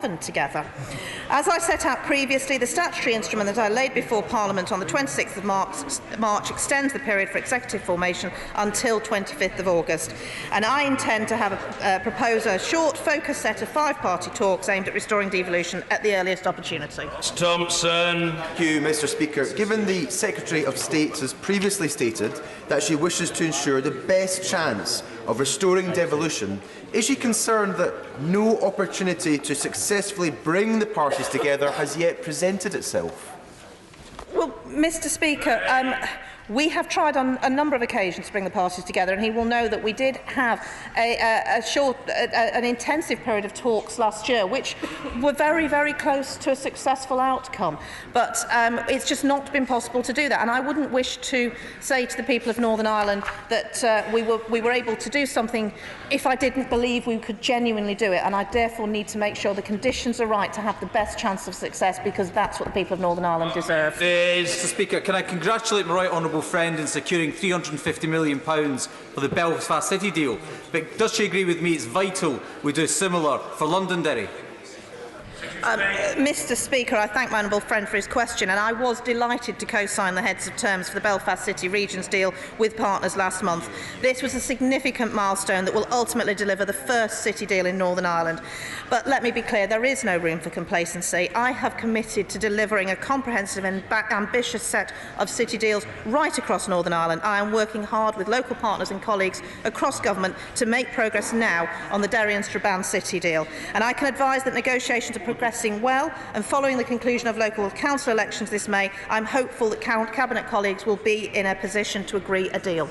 together. As I set out previously, the statutory instrument that I laid before Parliament on the 26th of March extends the period for executive formation until 25th of August, and I intend to propose a short, focused set of five-party talks aimed at restoring devolution at the earliest opportunity. Thompson. Thank you, Mr Speaker. Given the Secretary of State has previously stated that she wishes to ensure the best chance of restoring devolution, is she concerned that no opportunity to successfully bring the parties together has yet presented itself? Well, Mr Speaker, we have tried on a number of occasions to bring the parties together, and he will know that we did have an intensive period of talks last year, which were very, very close to a successful outcome. But it's just not been possible to do that. And I wouldn't wish to say to the people of Northern Ireland that we were able to do something if I didn't believe we could genuinely do it. And I therefore need to make sure the conditions are right to have the best chance of success, because that's what the people of Northern Ireland deserve. Mr Speaker, can I congratulate my right honourable friend in securing £350 million for the Belfast City deal, but does she agree with me it's vital we do similar for Londonderry? Mr Speaker, I thank my honourable friend for his question, and I was delighted to co-sign the heads of terms for the Belfast City Regions deal with partners last month. This was a significant milestone that will ultimately deliver the first city deal in Northern Ireland. But let me be clear, there is no room for complacency. I have committed to delivering a comprehensive and ambitious set of city deals right across Northern Ireland. I am working hard with local partners and colleagues across government to make progress now on the Derry and Strabane City deal. And I can advise that negotiations are progressing well, and following the conclusion of local council elections this May, I am hopeful that Cabinet colleagues will be in a position to agree a deal.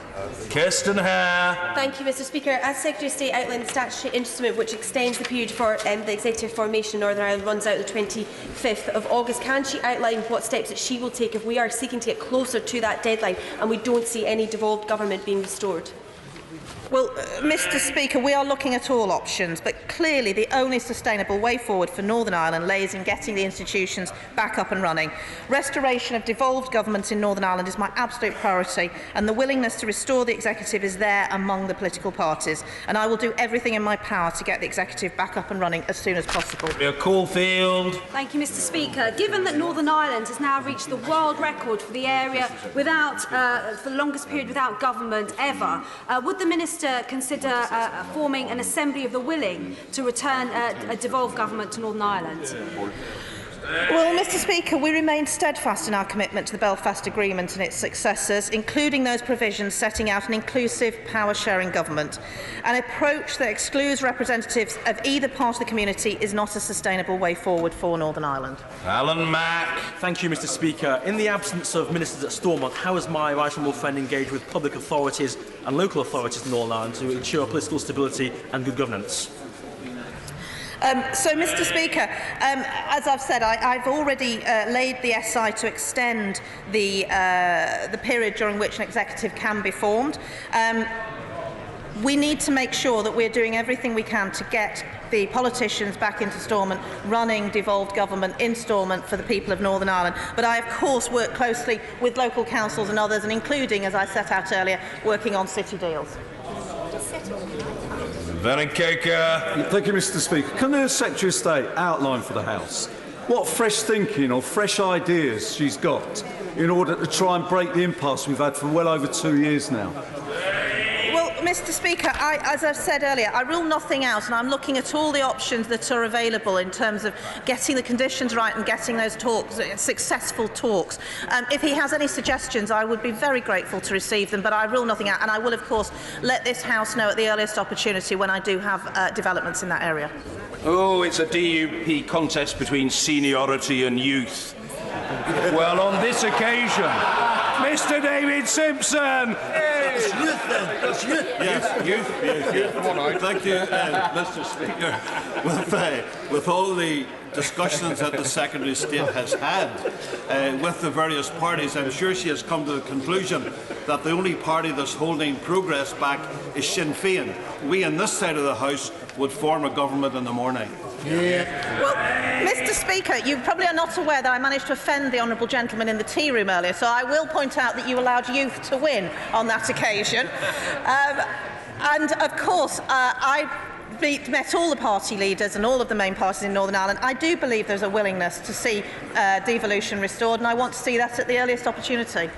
Kirsten Hare. Thank you, Mr Speaker. As Secretary of State outlined, the statutory instrument which extends the period for the executive formation in Northern Ireland runs out the 25th of August. Can she outline what steps that she will take if we are seeking to get closer to that deadline and we don't see any devolved government being restored? Well, Mr Speaker, we are looking at all options, but clearly the only sustainable way forward for Northern Ireland lays in getting the institutions back up and running. Restoration of devolved government in Northern Ireland is my absolute priority, and the willingness to restore the executive is there among the political parties, and I will do everything in my power to get the executive back up and running as soon as possible. Caulfield. Thank you, Mr Speaker. Given that Northern Ireland has now reached the world record for the area without, for the longest period without government ever, would the Minister consider forming an Assembly of the Willing to return a devolved government to Northern Ireland? Well, Mr Speaker, we remain steadfast in our commitment to the Belfast Agreement and its successors, including those provisions setting out an inclusive power-sharing government. An approach that excludes representatives of either part of the community is not a sustainable way forward for Northern Ireland. Alan Mack. Thank you, Mr Speaker. In the absence of ministers at Stormont, how has my right honourable friend engaged with public authorities and local authorities in Northern Ireland to ensure political stability and good governance? So, Mr Speaker, as I've said, I've already laid the SI to extend the period during which an executive can be formed. We need to make sure that we're doing everything we can to get the politicians back into Stormont, running devolved government in Stormont for the people of Northern Ireland. But I, of course, work closely with local councils and others, and including, as I set out earlier, working on city deals. Thank you, Mr Speaker. Can the Secretary of State outline for the House what fresh thinking or fresh ideas she's got in order to try and break the impasse we've had for well over 2 years now? Well, Mr Speaker, as I've said earlier, I rule nothing out, and I'm looking at all the options that are available in terms of getting the conditions right and getting those talks, successful talks. If he has any suggestions, I would be very grateful to receive them, but I rule nothing out, and I will, of course, let this House know at the earliest opportunity when I do have developments in that area. Oh, it's a DUP contest between seniority and youth. Well, on this occasion, Mr David Simpson. Youth. Thank you, Mr Speaker. With all the discussions that the Secretary of State has had with the various parties, I'm sure she has come to the conclusion that the only party that's holding progress back is Sinn Féin. We on this side of the House would form a government in the morning. Well, Mr Speaker, you probably are not aware that I managed to offend the honourable gentleman in the tea room earlier, so I will point out that you allowed youth to win on that occasion. And, of course, I met all the party leaders and all of the main parties in Northern Ireland. I do believe there's a willingness to see devolution restored, and I want to see that at the earliest opportunity.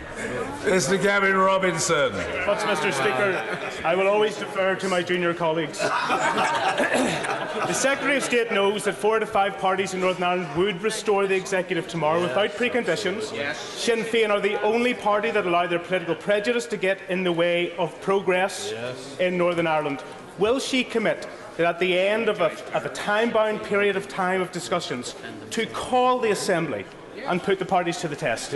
Mr. Gavin Robinson. Thanks, Mr. Speaker. I will always defer to my junior colleagues. The Secretary of State knows that 4 to 5 parties in Northern Ireland would restore the executive tomorrow without preconditions. Yes. Sinn Féin are the only party that allow their political prejudice to get in the way of progress in Northern Ireland. Will she commit that at the end of a time-bound period of time of discussions to call the Assembly and put the parties to the test?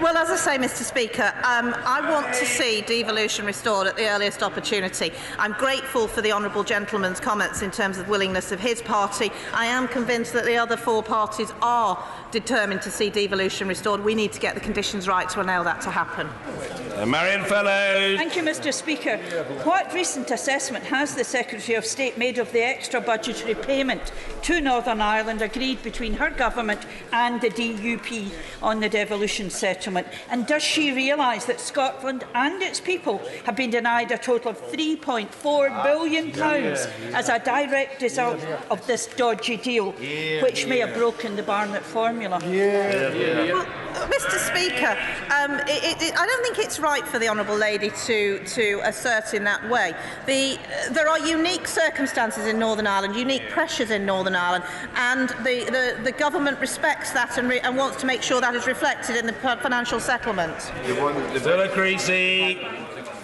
Well, as I say, Mr. Speaker, I want to see devolution restored at the earliest opportunity. I'm grateful for the honourable gentleman's comments in terms of willingness of his party. I am convinced that the other 4 parties are determined to see devolution restored. We need to get the conditions right to allow that to happen. Marion Fellows. Thank you, Mr. Speaker. What recent assessment has the Secretary of State made of the extra budgetary payment to Northern Ireland agreed between her government and the DUP on the devolution settlement? And does she realise that Scotland and its people have been denied a total of £3.4 billion as a direct result of this dodgy deal, which may have broken the Barnett formula? Well, Mr. Speaker, I don't think it's right for the honourable lady to assert in that way. There are unique circumstances in Northern Ireland, unique pressures in Northern Ireland, and the government respects that and wants to make sure that is reflected in the financial settlement.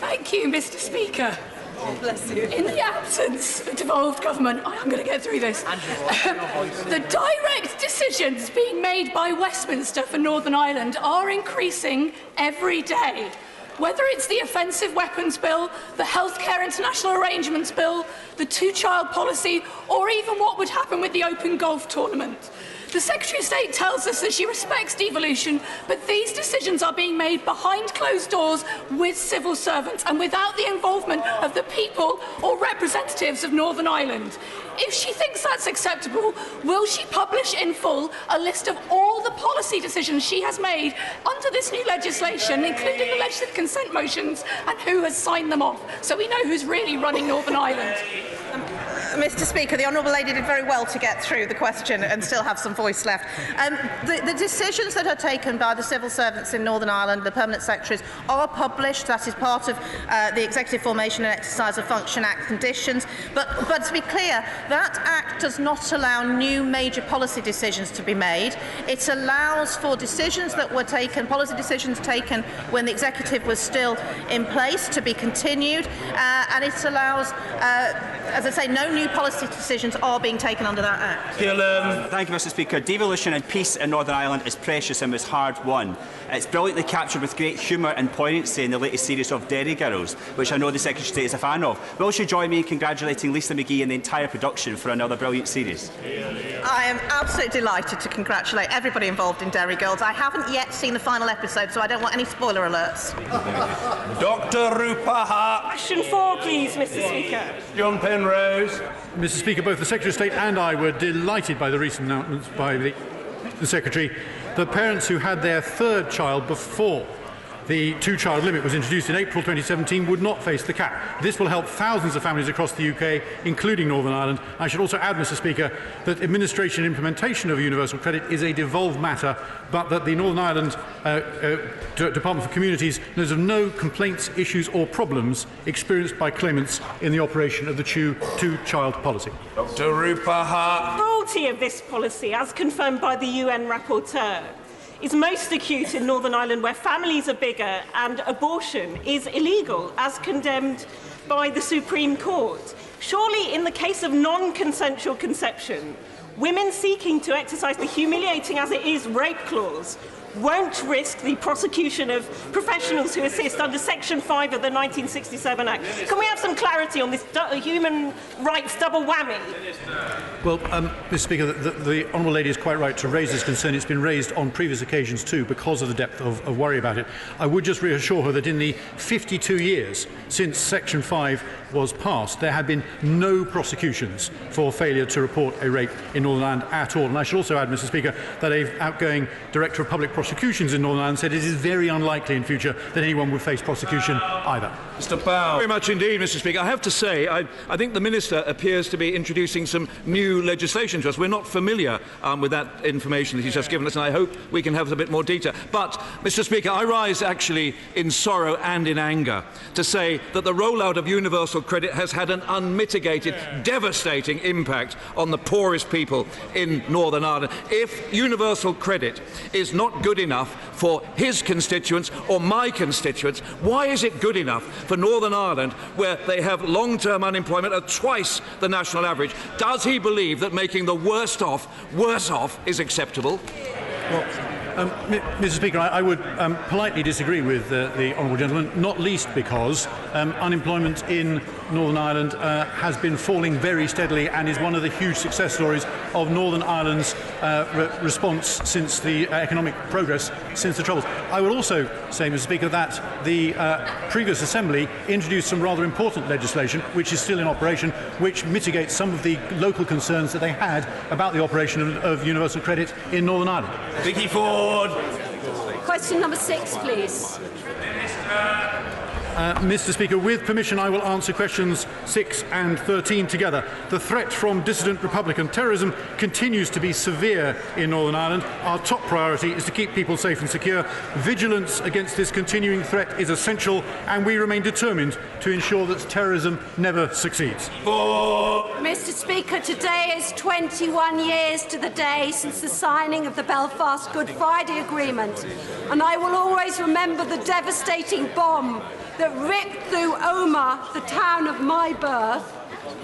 Thank you, Mr. Speaker. Oh, bless you. In the absence of devolved government, I'm going to get through this. The direct decisions being made by Westminster for Northern Ireland are increasing every day. Whether it's the Offensive Weapons Bill, the Healthcare International Arrangements Bill, the two-child policy, or even what would happen with the Open Golf Tournament. The Secretary of State tells us that she respects devolution, but these decisions are being made behind closed doors with civil servants and without the involvement of the people or representatives of Northern Ireland. If she thinks that's acceptable, will she publish in full a list of all the policy decisions she has made under this new legislation, including the legislative consent motions, and who has signed them off, so we know who's really running Northern Ireland? Mr. Speaker, the honourable lady did very well to get through the question and still have some voice left. The decisions that are taken by the civil servants in Northern Ireland, the permanent secretaries, are published. That is part of the Executive Formation and Exercise of Function Act conditions. But to be clear, that Act does not allow new major policy decisions to be made. It allows for decisions that were taken, policy decisions taken when the Executive was still in place, to be continued, and it allows, as I say, no new policy decisions are being taken under that Act. Thank you, Mr. Speaker. Devolution and peace in Northern Ireland is precious and was hard won. It's brilliantly captured with great humour and poignancy in the latest series of Derry Girls, which I know the Secretary of State is a fan of. Will she join me in congratulating Lisa McGee and the entire production for another brilliant series? I am absolutely delighted to congratulate everybody involved in Derry Girls. I haven't yet seen the final episode, so I don't want any spoiler alerts. Dr. Rupaha. Question 4, please, Mr. Speaker. John Penrose. Mr. Speaker, both the Secretary of State and I were delighted by the recent announcements by the Secretary that parents who had their third child before the two-child limit was introduced in April 2017 would not face the cap. This will help thousands of families across the UK, including Northern Ireland. I should also add, Mr. Speaker, that administration and implementation of universal credit is a devolved matter, but that the Northern Ireland Department for Communities knows of no complaints, issues or problems experienced by claimants in the operation of the two-child policy. Dr. Rupaha. The cruelty of this policy, as confirmed by the UN rapporteur, is most acute in Northern Ireland, where families are bigger and abortion is illegal, as condemned by the Supreme Court. Surely, in the case of non-consensual conception, women seeking to exercise the humiliating as it is rape clause won't risk the prosecution of professionals who assist under Section 5 of the 1967 Act. Can we have some clarity on this human rights double whammy? Well, Mr. Speaker, the Honourable Lady is quite right to raise this concern. It's been raised on previous occasions too because of the depth of worry about it. I would just reassure her that in the 52 years since Section 5 was passed, there have been no prosecutions for failure to report a rape in Northern Ireland at all. And I should also add, Mr. Speaker, that an outgoing Director of Public Prosecution prosecutions in Northern Ireland, said it is very unlikely in future that anyone would face prosecution either. Mr. Bow. Very much indeed, Mr. Speaker. I have to say, I think the Minister appears to be introducing some new legislation to us. We're not familiar with that information that he's just given us, and I hope we can have a bit more detail. But, Mr. Speaker, I rise actually in sorrow and in anger to say that the rollout of universal credit has had an unmitigated, devastating impact on the poorest people in Northern Ireland. If universal credit is not good enough for his constituents or my constituents, why is it good enough for Northern Ireland, where they have long-term unemployment at twice the national average? Does he believe that making the worse off is acceptable? Mr. Speaker, I would politely disagree with the honourable gentleman, not least because unemployment in Northern Ireland has been falling very steadily and is one of the huge success stories of Northern Ireland's response since the economic progress since the Troubles. I would also say, Mr. Speaker, that the previous Assembly introduced some rather important legislation, which is still in operation, which mitigates some of the local concerns that they had about the operation of universal credit in Northern Ireland. Vicky Ford. Question number 6, please. Mr. Speaker, with permission, I will answer questions 6 and 13 together. The threat from dissident Republican terrorism continues to be severe in Northern Ireland. Our top priority is to keep people safe and secure. Vigilance against this continuing threat is essential, and we remain determined to ensure that terrorism never succeeds. Mr. Speaker, today is 21 years to the day since the signing of the Belfast Good Friday Agreement, and I will always remember the devastating bomb that ripped through Omagh, the town of my birth,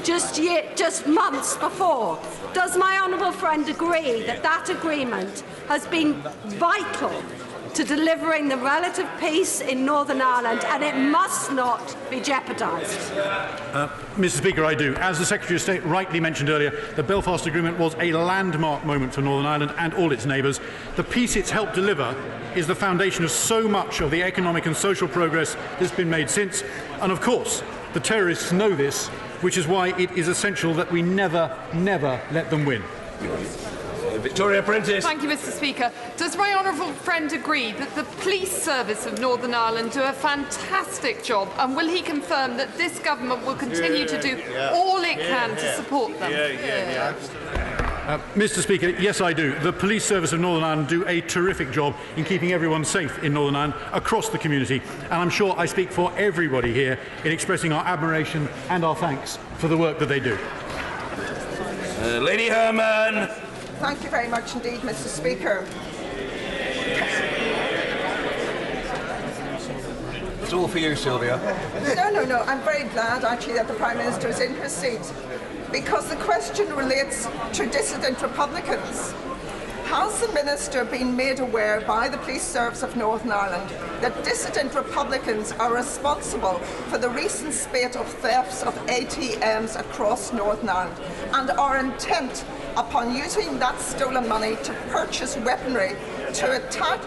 just months before. Does my honourable friend agree that that agreement has been vital to delivering the relative peace in Northern Ireland, and it must not be jeopardised? Mr. Speaker, I do. As the Secretary of State rightly mentioned earlier, the Belfast Agreement was a landmark moment for Northern Ireland and all its neighbours. The peace it's helped deliver is the foundation of so much of the economic and social progress that's been made since. And of course, the terrorists know this, which is why it is essential that we never let them win. Victoria Prentice. Thank you, Mr. Speaker. Does my honourable friend agree that the police service of Northern Ireland do a fantastic job, and will he confirm that this government will continue to do all it can to support them? Mr. Speaker, yes, I do. The police service of Northern Ireland do a terrific job in keeping everyone safe in Northern Ireland across the community, and I'm sure I speak for everybody here in expressing our admiration and our thanks for the work that they do. Lady Herman. Thank you very much indeed, Mr. Speaker. It's all for you, Sylvia. No. I'm very glad, actually, that the Prime Minister is in her seat, because the question relates to dissident Republicans. Has the Minister been made aware by the Police Service of Northern Ireland that dissident Republicans are responsible for the recent spate of thefts of ATMs across Northern Ireland and are intent upon using that stolen money to purchase weaponry to attack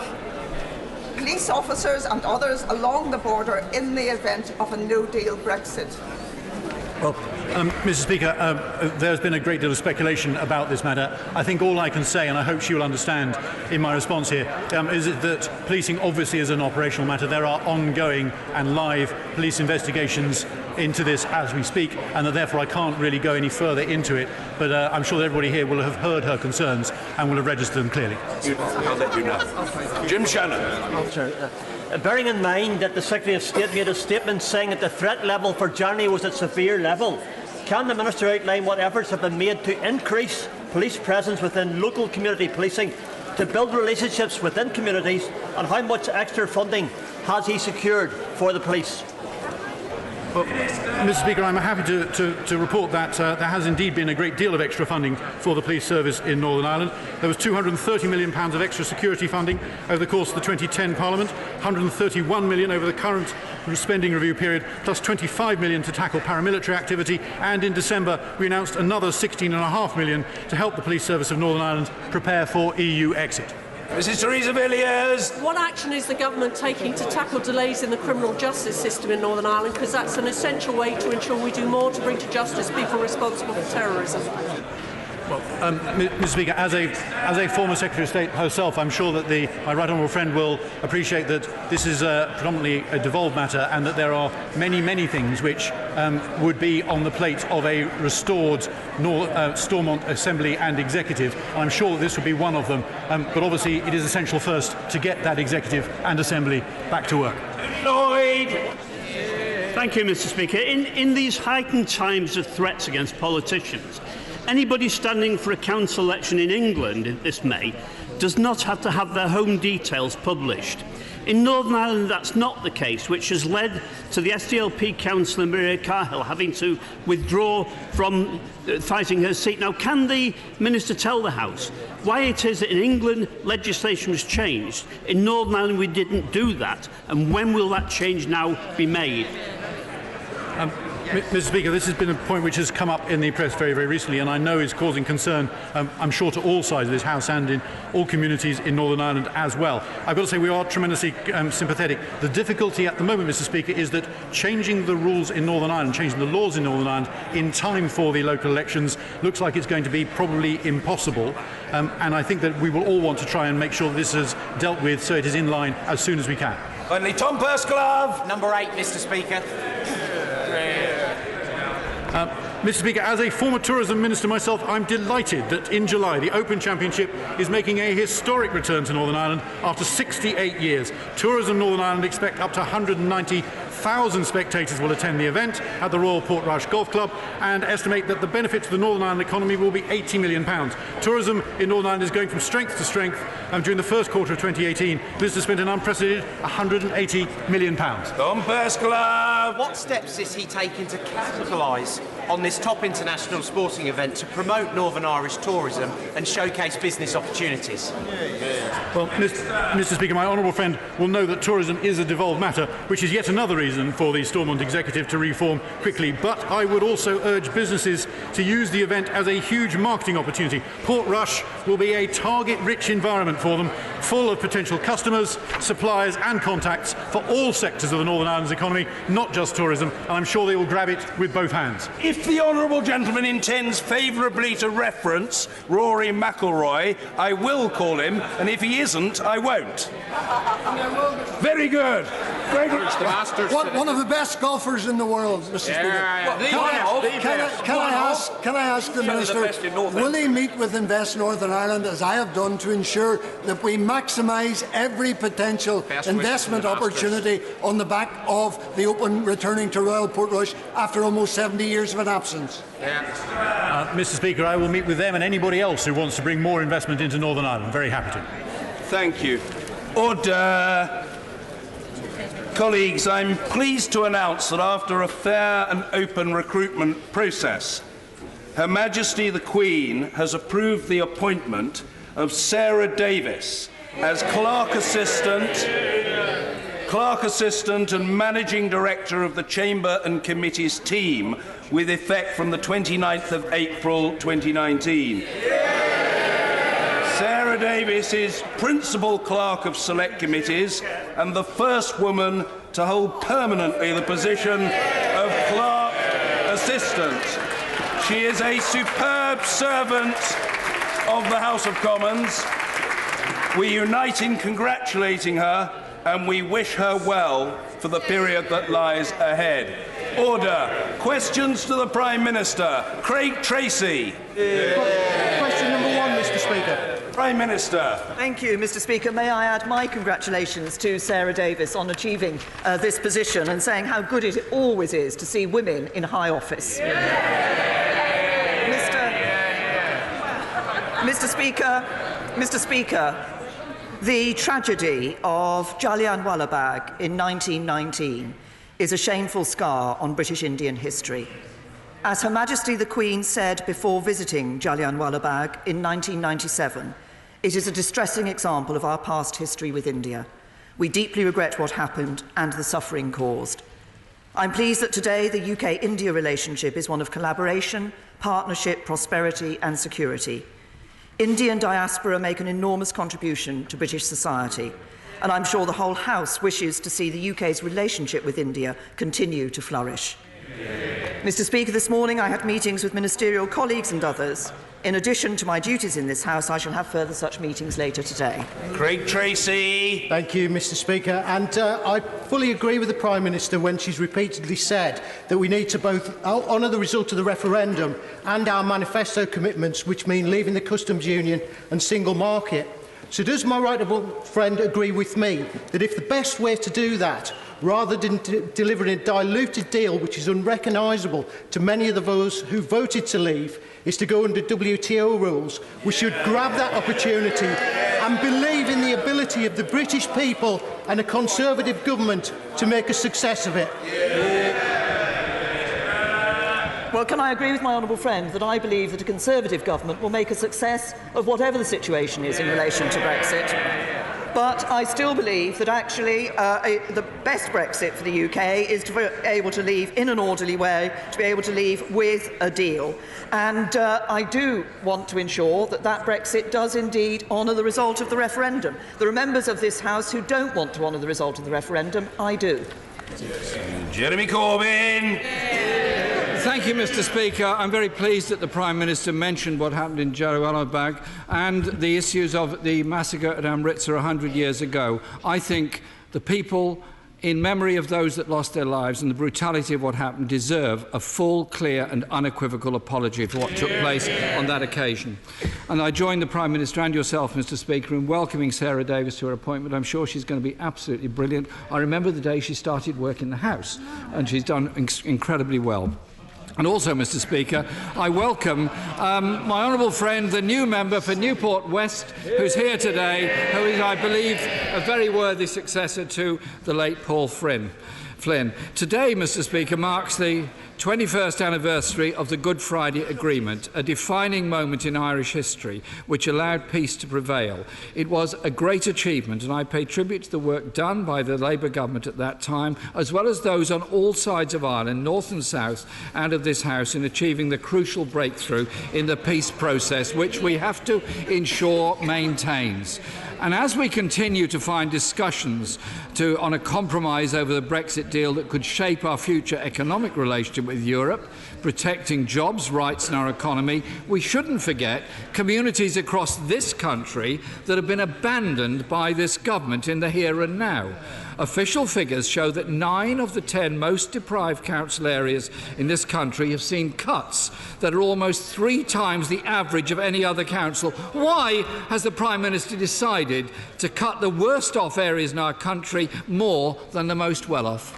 police officers and others along the border in the event of a no-deal Brexit? Well, Mr. Speaker, there's been a great deal of speculation about this matter. I think all I can say, and I hope she will understand in my response here, is that policing obviously is an operational matter. There are ongoing and live police investigations into this as we speak, and that therefore I can't really go any further into it. But I'm sure that everybody here will have heard her concerns and will have registered them clearly. I'll let you know. Jim Shannon. Bearing in mind that the Secretary of State made a statement saying that the threat level for January was at severe level, can the Minister outline what efforts have been made to increase police presence within local community policing, to build relationships within communities, and how much extra funding has he secured for the police? Well, Mr. Speaker, I'm happy to report that there has indeed been a great deal of extra funding for the police service in Northern Ireland. There was £230 million of extra security funding over the course of the 2010 Parliament, £131 million over the current spending review period, plus £25 million to tackle paramilitary activity, and in December we announced another £16.5 million to help the police service of Northern Ireland prepare for EU exit. Mrs. Theresa Villiers. What action is the government taking to tackle delays in the criminal justice system in Northern Ireland? Because that's an essential way to ensure we do more to bring to justice people responsible for terrorism. Mr. Speaker, as a former Secretary of State herself, I'm sure that my right honourable friend will appreciate that this is predominantly a devolved matter, and that there are many things which would be on the plate of a restored Stormont Assembly and Executive. I'm sure that this would be one of them, but obviously it is essential first to get that Executive and Assembly back to work. Lloyd! Thank you, Mr. Speaker. In these heightened times of threats against politicians, anybody standing for a council election in England this May does not have to have their home details published. In Northern Ireland, that's not the case, which has led to the SDLP councillor Maria Cahill having to withdraw from fighting her seat. Now, can the Minister tell the House why it is that in England legislation was changed, in Northern Ireland we didn't do that, and when will that change now be made? Mr. Speaker, this has been a point which has come up in the press very recently, and I know is causing concern, I'm sure, to all sides of this House and in all communities in Northern Ireland as well. I've got to say we are tremendously sympathetic. The difficulty at the moment, Mr. Speaker, is that changing the rules in Northern Ireland, changing the laws in Northern Ireland in time for the local elections looks like it's going to be probably impossible. And I think that we will all want to try and make sure that this is dealt with so it is in line as soon as we can. Finally, Tom Persclave. Number 8, Mr. Speaker. Mr. Speaker, as a former tourism minister myself, I'm delighted that in July the Open Championship is making a historic return to Northern Ireland after 68 years. Tourism Northern Ireland expect up to 190,000 spectators will attend the event at the Royal Portrush Golf Club, and estimate that the benefit to the Northern Ireland economy will be £80 million. Tourism in Northern Ireland is going from strength to strength. During the first quarter of 2018, visitors spent an unprecedented £180 million. Tom Persclave. What steps is he taking to capitalise on this top international sporting event to promote Northern Irish tourism and showcase business opportunities? Well, Mr. Speaker, my honourable friend will know that tourism is a devolved matter, which is yet another reason for the Stormont Executive to reform quickly. But I would also urge businesses to use the event as a huge marketing opportunity. Portrush will be a target-rich environment for them, full of potential customers, suppliers and contacts for all sectors of the Northern Ireland's economy, not just tourism, and I'm sure they will grab it with both hands. If the honourable gentleman intends favourably to reference Rory McIlroy, I will call him, and if he isn't, I won't. Very good. Very good. One of the best golfers in the world, Mr. Speaker. Can I ask the Minister, will he meet with Invest Northern Ireland, as I have done, to ensure that we maximise every potential investment opportunity on the back of the Open returning to Royal Portrush after almost 70 years of an absence? Mr. Speaker, I will meet with them and anybody else who wants to bring more investment into Northern Ireland. Very happy to. Thank you. Order. Colleagues, I'm pleased to announce that after a fair and open recruitment process, Her Majesty the Queen has approved the appointment of Sarah Davis as Clerk Assistant and Managing Director of the Chamber and Committees team with effect from the 29th of April 2019. Sarah Davis is Principal Clerk of Select Committees and the first woman to hold permanently the position of Clerk Assistant. She is a superb servant of the House of Commons. We unite in congratulating her and we wish her well for the period that lies ahead. Order. Questions to the Prime Minister. Craig Tracy. Question number 1, Mr. Speaker. Prime Minister. Thank you, Mr. Speaker. May I add my congratulations to Sarah Davis on achieving this position and saying how good it always is to see women in high office. Mr. Speaker, the tragedy of Jallianwala Bagh in 1919 is a shameful scar on British Indian history. As Her Majesty the Queen said before visiting Jallianwala Bagh in 1997, it is a distressing example of our past history with India. We deeply regret what happened and the suffering caused. I'm pleased that today the UK-India relationship is one of collaboration, partnership, prosperity and security. Indian diaspora make an enormous contribution to British society, and I'm sure the whole House wishes to see the UK's relationship with India continue to flourish. Mr. Speaker, this morning I had meetings with ministerial colleagues and others. In addition to my duties in this House, I shall have further such meetings later today. Craig Tracy. Thank you, Mr. Speaker. And I fully agree with the Prime Minister when she's repeatedly said that we need to both honour the result of the referendum and our manifesto commitments, which mean leaving the customs union and single market. So does my right honourable friend agree with me that if the best way to do that, rather than delivering a diluted deal which is unrecognisable to many of those who voted to leave, is to go under WTO rules, we should grab that opportunity and believe in the ability of the British people and a Conservative government to make a success of it? Well, can I agree with my honourable friend that I believe that a Conservative government will make a success of whatever the situation is in relation to Brexit. But I still believe that actually the best Brexit for the UK is to be able to leave in an orderly way, to be able to leave with a deal. And I do want to ensure that that Brexit does indeed honour the result of the referendum. There are members of this House who don't want to honour the result of the referendum. I do. Jeremy Corbyn. Thank you, Mr. Speaker. I'm very pleased that the Prime Minister mentioned what happened in Jallianwala and the issues of the massacre at Amritsar 100 years ago. I think the people, in memory of those that lost their lives and the brutality of what happened, deserve a full, clear and unequivocal apology for what took place on that occasion. And I join the Prime Minister and yourself, Mr. Speaker, in welcoming Sarah Davies to her appointment. I'm sure she's going to be absolutely brilliant. I remember the day she started work in the House, and she's done incredibly well. And also, Mr. Speaker, I welcome my honourable friend, the new member for Newport West, who's here today, who is, I believe, a very worthy successor to the late Paul Flynn. Today, Mr. Speaker, marks the 21st anniversary of the Good Friday Agreement, a defining moment in Irish history which allowed peace to prevail. It was a great achievement, and I pay tribute to the work done by the Labour government at that time, as well as those on all sides of Ireland, north and south, and of this House, in achieving the crucial breakthrough in the peace process, which we have to ensure maintains. And as we continue to find discussions on a compromise over the Brexit deal that could shape our future economic relationship with Europe, protecting jobs, rights and our economy, we shouldn't forget communities across this country that have been abandoned by this government in the here and now. Official figures show that 9 of the 10 most deprived council areas in this country have seen cuts that are almost 3 times the average of any other council. Why has the Prime Minister decided to cut the worst off areas in our country more than the most well off?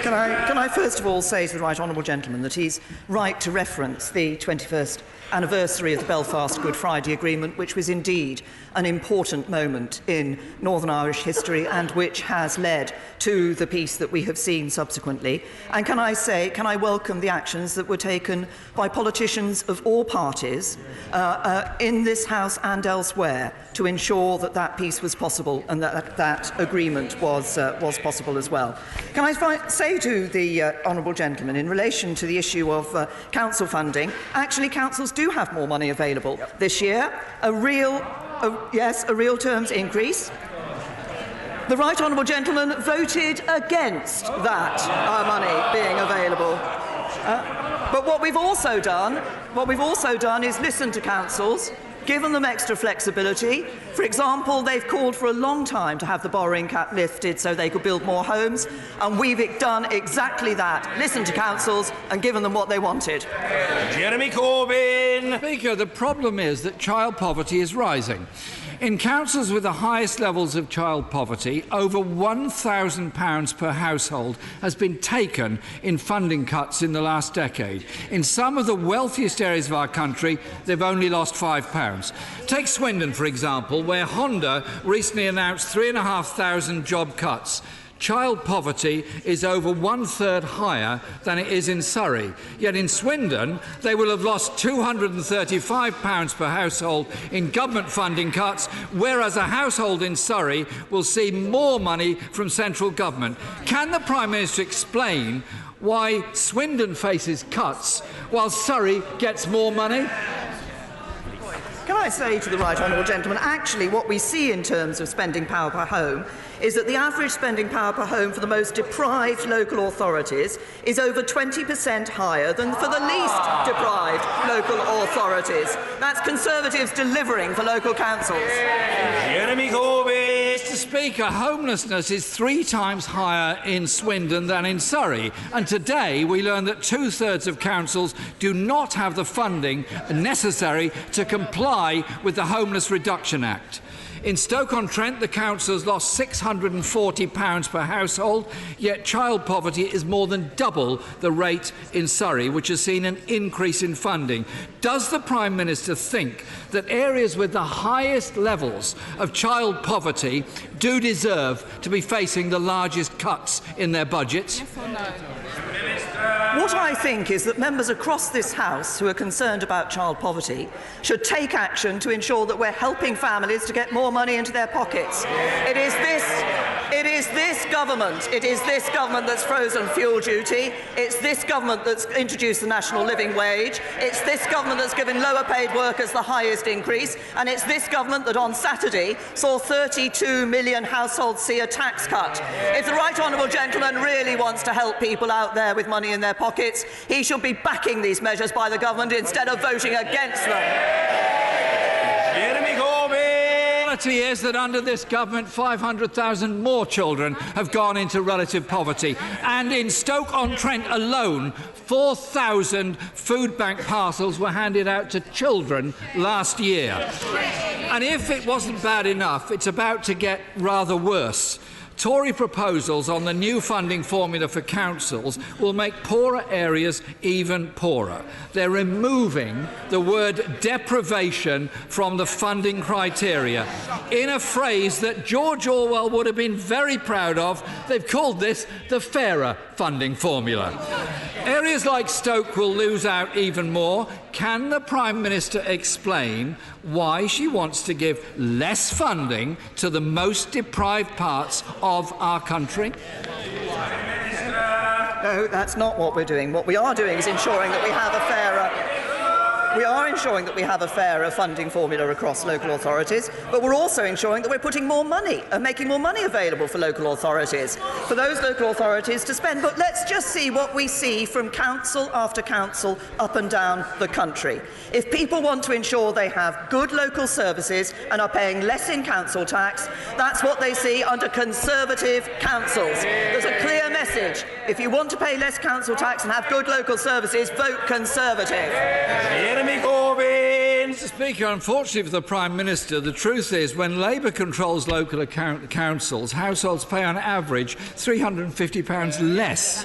Can I first of all say to the right honourable gentleman that he's right to reference the 21st anniversary of the Belfast Good Friday Agreement, which was indeed an important moment in Northern Irish history and which has led to the peace that we have seen subsequently. And can I welcome the actions that were taken by politicians of all parties in this House and elsewhere to ensure that that peace was possible and that that agreement was possible as well. Can I say to the honourable gentleman, in relation to the issue of council funding, actually councils do have more money available this year, a real terms increase. The right honourable gentleman voted against that money being available. But what we've also done is listen to councils, given them extra flexibility. For example, they've called for a long time to have the borrowing cap lifted so they could build more homes, and we've done exactly that. Listened to councils and given them what they wanted. Jeremy Corbyn. Speaker, the problem is that child poverty is rising. In councils with the highest levels of child poverty, over £1,000 per household has been taken in funding cuts in the last decade. In some of the wealthiest areas of our country, they've only lost £5. Take Swindon, for example, where Honda recently announced 3,500 job cuts. Child poverty is over 1/3 higher than it is in Surrey. Yet in Swindon, they will have lost £235 per household in government funding cuts, whereas a household in Surrey will see more money from central government. Can the Prime Minister explain why Swindon faces cuts while Surrey gets more money? I say to the right honourable gentleman, actually what we see in terms of spending power per home is that the average spending power per home for the most deprived local authorities is over 20% higher than for the least deprived local authorities. That's Conservatives delivering for local councils. Jeremy Corbyn. Mr. Speaker, homelessness is 3 times higher in Swindon than in Surrey, and today we learn that 2/3 of councils do not have the funding necessary to comply with the Homeless Reduction Act. In Stoke-on-Trent, the council has lost £640 per household, yet child poverty is more than double the rate in Surrey, which has seen an increase in funding. Does the Prime Minister think that areas with the highest levels of child poverty do deserve to be facing the largest cuts in their budgets? Yes or no? What I think is that members across this House who are concerned about child poverty should take action to ensure that we're helping families to get more money into their pockets. It is this government that's frozen fuel duty. It's this government that's introduced the national living wage. It's this government that's given lower paid workers the highest increase. And it's this government that on Saturday saw 32 million households see a tax cut. If the right honourable gentleman really wants to help people out there with money in their pockets, he should be backing these measures by the government instead of voting against them. The reality is that under this government 500,000 more children have gone into relative poverty, and in Stoke-on-Trent alone 4,000 food bank parcels were handed out to children last year. And if it wasn't bad enough, it's about to get rather worse. Tory proposals on the new funding formula for councils will make poorer areas even poorer. They're removing the word deprivation from the funding criteria. In a phrase that George Orwell would have been very proud of, they've called this the fairer funding formula. Areas like Stoke will lose out even more. Can the Prime Minister explain why she wants to give less funding to the most deprived parts of our country? No, that's not what we're doing. What we are doing is ensuring that we have a fairer funding formula across local authorities, but we're also ensuring that we're putting more money and making more money available for local authorities, for those local authorities to spend. But let's just see what we see from council after council up and down the country. If people want to ensure they have good local services and are paying less in council tax, that's what they see under Conservative councils. There's a clear message. If you want to pay less council tax and have good local services, vote Conservative. Mr. Speaker, unfortunately for the Prime Minister, the truth is when Labour controls local councils, households pay on average £350 less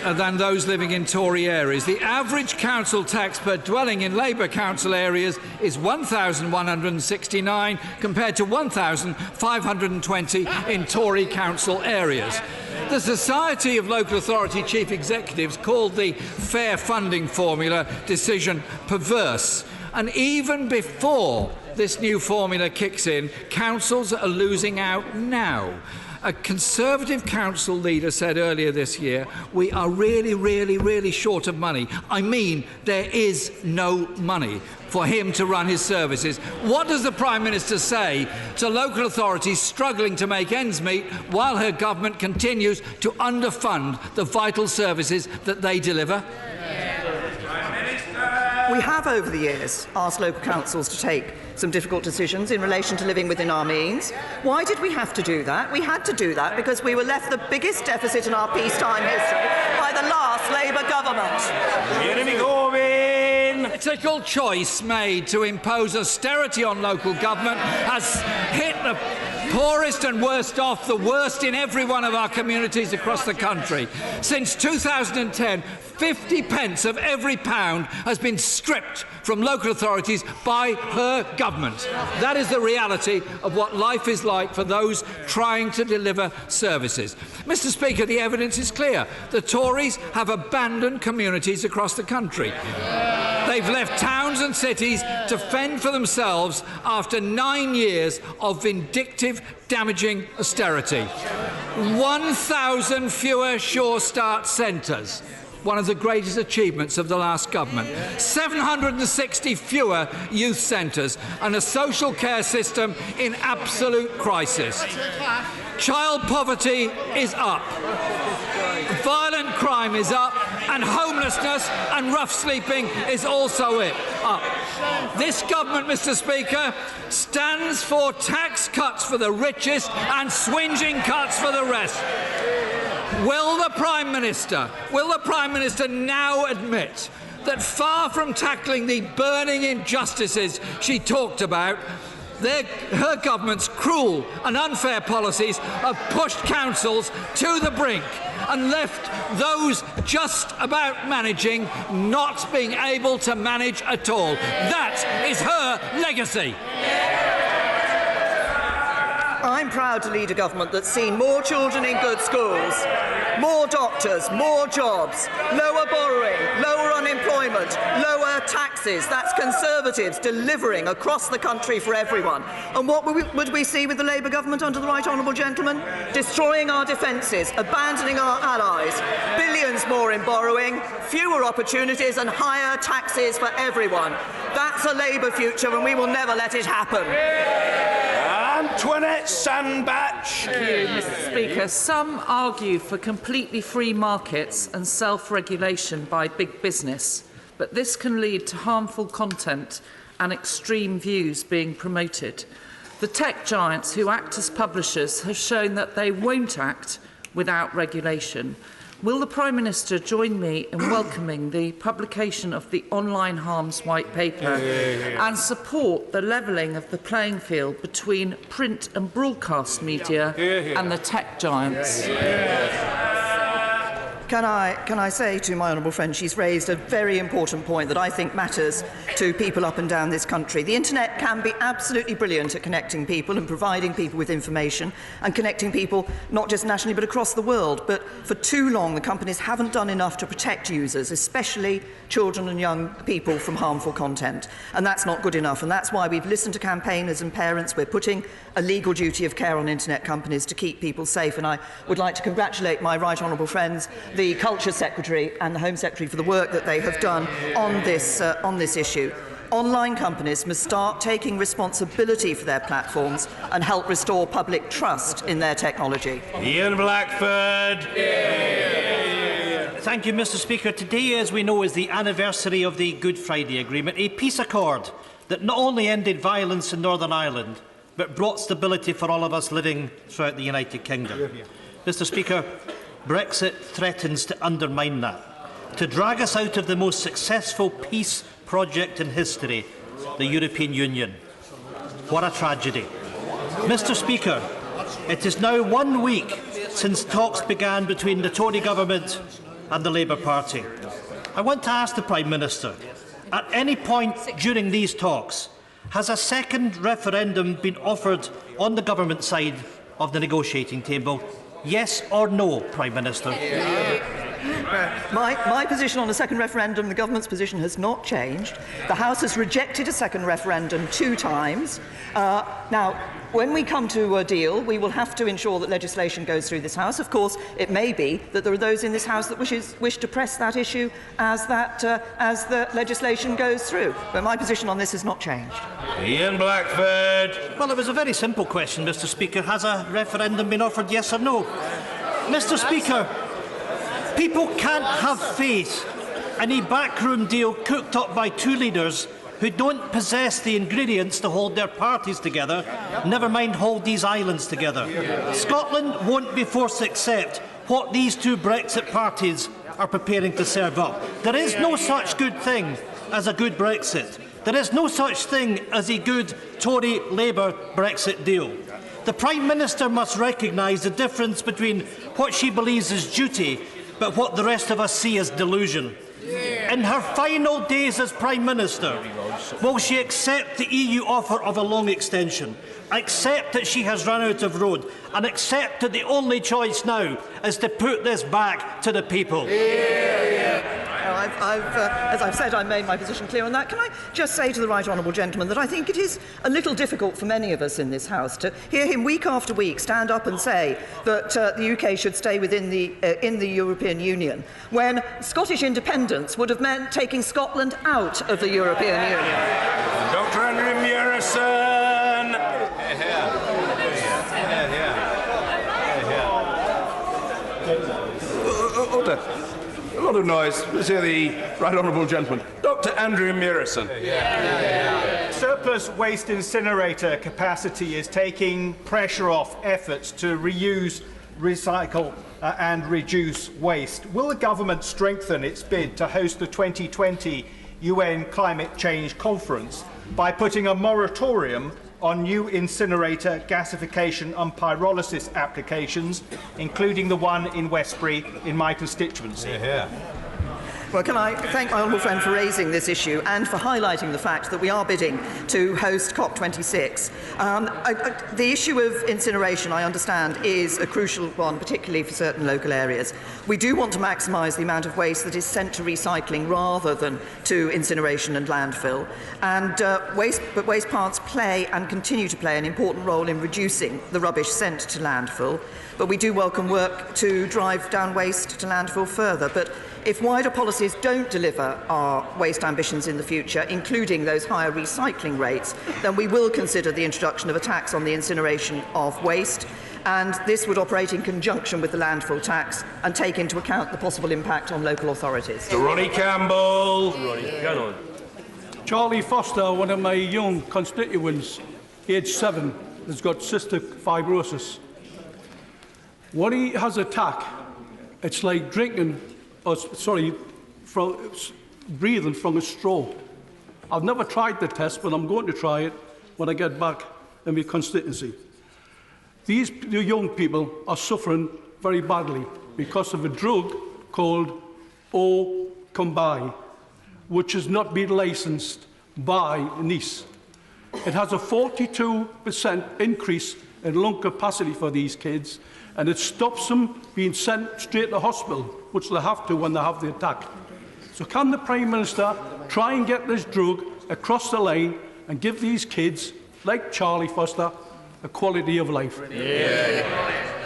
than those living in Tory areas. The average council tax per dwelling in Labour council areas is £1,169 compared to £1,520 in Tory council areas. The Society of Local Authority Chief Executives called the fair funding formula decision perverse. And even before this new formula kicks in, councils are losing out now. A Conservative council leader said earlier this year, we are really short of money. I mean, there is no money for him to run his services. What does the Prime Minister say to local authorities struggling to make ends meet while her government continues to underfund the vital services that they deliver? We have over the years asked local councils to take some difficult decisions in relation to living within our means. Why did we have to do that? We had to do that because we were left the biggest deficit in our peacetime history by the last Labour government. The political choice made to impose austerity on local government has hit the poorest and worst off, the worst in every one of our communities across the country. Since 2010, 50 pence of every pound has been stripped from local authorities by her government. That is the reality of what life is like for those trying to deliver services. Mr. Speaker, the evidence is clear. The Tories have abandoned communities across the country. They've left towns and cities to fend for themselves after 9 years of vindictive, damaging austerity. 1,000 fewer Sure Start centres. one of the greatest achievements of the last government. 760 fewer youth centres and a social care system in absolute crisis. Child poverty is up. Violent crime is up, and homelessness and rough sleeping is also up. This government, Mr. Speaker, stands for tax cuts for the richest and swinging cuts for the rest. Will the Prime Minister now admit that far from tackling the burning injustices she talked about, her government's cruel and unfair policies have pushed councils to the brink and left those just about managing not being able to manage at all? That is her legacy. I'm proud to lead a government that's seen more children in good schools, more doctors, more jobs, lower borrowing, lower unemployment, lower taxes. That's Conservatives delivering across the country for everyone. And what would we see with the Labour government under the Right Honourable Gentleman? Destroying our defences, abandoning our allies, billions more in borrowing, fewer opportunities and higher taxes for everyone. That's a Labour future, and we will never let it happen. Antoinette Sandbach. Thank you, Mr. Speaker. Some argue for completely free markets and self-regulation by big business, but this can lead to harmful content and extreme views being promoted. The tech giants who act as publishers have shown that they won't act without regulation. Will the Prime Minister join me in welcoming the publication of the Online Harms White Paper and support the levelling of the playing field between print and broadcast media and the tech giants? Can I say to my honourable friend, she's raised a very important point that I think matters to people up and down this country. The internet can be absolutely brilliant at connecting people and providing people with information and connecting people not just nationally but across the world. But for too long, the companies haven't done enough to protect users, especially children and young people, from harmful content. And that's not good enough. And that's why we've listened to campaigners and parents. We're putting a legal duty of care on internet companies to keep people safe. And I would like to congratulate my right honourable friends, the Culture Secretary and the Home Secretary, for the work that they have done on this issue. Online companies must start taking responsibility for their platforms and help restore public trust in their technology. Ian Blackford. Thank you, Mr. Speaker. Today, as we know, is the anniversary of the Good Friday Agreement, a peace accord that not only ended violence in Northern Ireland, but brought stability for all of us living throughout the United Kingdom. Mr. Speaker, Brexit threatens to undermine that, to drag us out of the most successful peace project in history, the European Union. What a tragedy. Mr. Speaker, it is now 1 week since talks began between the Tory government and the Labour Party. I want to ask the Prime Minister, at any point during these talks, has a second referendum been offered on the government side of the negotiating table? Yes or no, Prime Minister? My position on a second referendum, the government's position, has not changed. The House has rejected a second referendum 2 times. Now, when we come to a deal, we will have to ensure that legislation goes through this House. Of course, it may be that there are those in this House that wish to press that issue as the legislation goes through. But my position on this has not changed. Ian Blackford. Well, it was a very simple question, Mr. Speaker. Has a referendum been offered, yes or no? Mr. Speaker, people can't have faith in a backroom deal cooked up by 2 leaders who don't possess the ingredients to hold their parties together, never mind hold these islands together. Scotland won't be forced to accept what these 2 Brexit parties are preparing to serve up. There is no such good thing as a good Brexit. There is no such thing as a good Tory-Labour Brexit deal. The Prime Minister must recognise the difference between what she believes is duty but what the rest of us see as delusion. In her final days as Prime Minister, will she accept the EU offer of a long extension, accept that she has run out of road, and accept that the only choice now is to put this back to the people? as I've said, I made my position clear on that. Can I just say to the right honourable gentleman that I think it is a little difficult for many of us in this House to hear him week after week stand up and say that the UK should stay within in the European Union, when Scottish independence would have meant taking Scotland out of the European Union. Dr. Andrew Murison. Order. A lot of noise. Let's hear the right honourable gentleman. Dr. Andrew Murison. Surplus waste incinerator capacity is taking pressure off efforts to reuse, recycle and reduce waste. Will the government strengthen its bid to host the 2020 UN Climate Change Conference by putting a moratorium on new incinerator, gasification and pyrolysis applications, including the one in Westbury in my constituency? Well, can I thank my honourable friend for raising this issue and for highlighting the fact that we are bidding to host COP26. The issue of incineration, I understand, is a crucial one, particularly for certain local areas. We do want to maximise the amount of waste that is sent to recycling rather than to incineration and landfill. And waste plants play and continue to play an important role in reducing the rubbish sent to landfill. But we do welcome work to drive down waste to landfill further. But if wider policies don't deliver our waste ambitions in the future, including those higher recycling rates, then we will consider the introduction of a tax on the incineration of waste, and this would operate in conjunction with the landfill tax and take into account the possible impact on local authorities. Ronnie Campbell. Charlie Foster, one of my young constituents, aged 7, has got cystic fibrosis. When he has an attack, it's like breathing from a straw. I've never tried the test, but I'm going to try it when I get back in my constituency. These young people are suffering very badly because of a drug called O-Combi, which has not been licensed by NICE. It has a 42% increase in lung capacity for these kids, and it stops them being sent straight to hospital, which they have to when they have the attack. So can the Prime Minister try and get this drug across the line and give these kids, like Charlie Foster, a quality of life?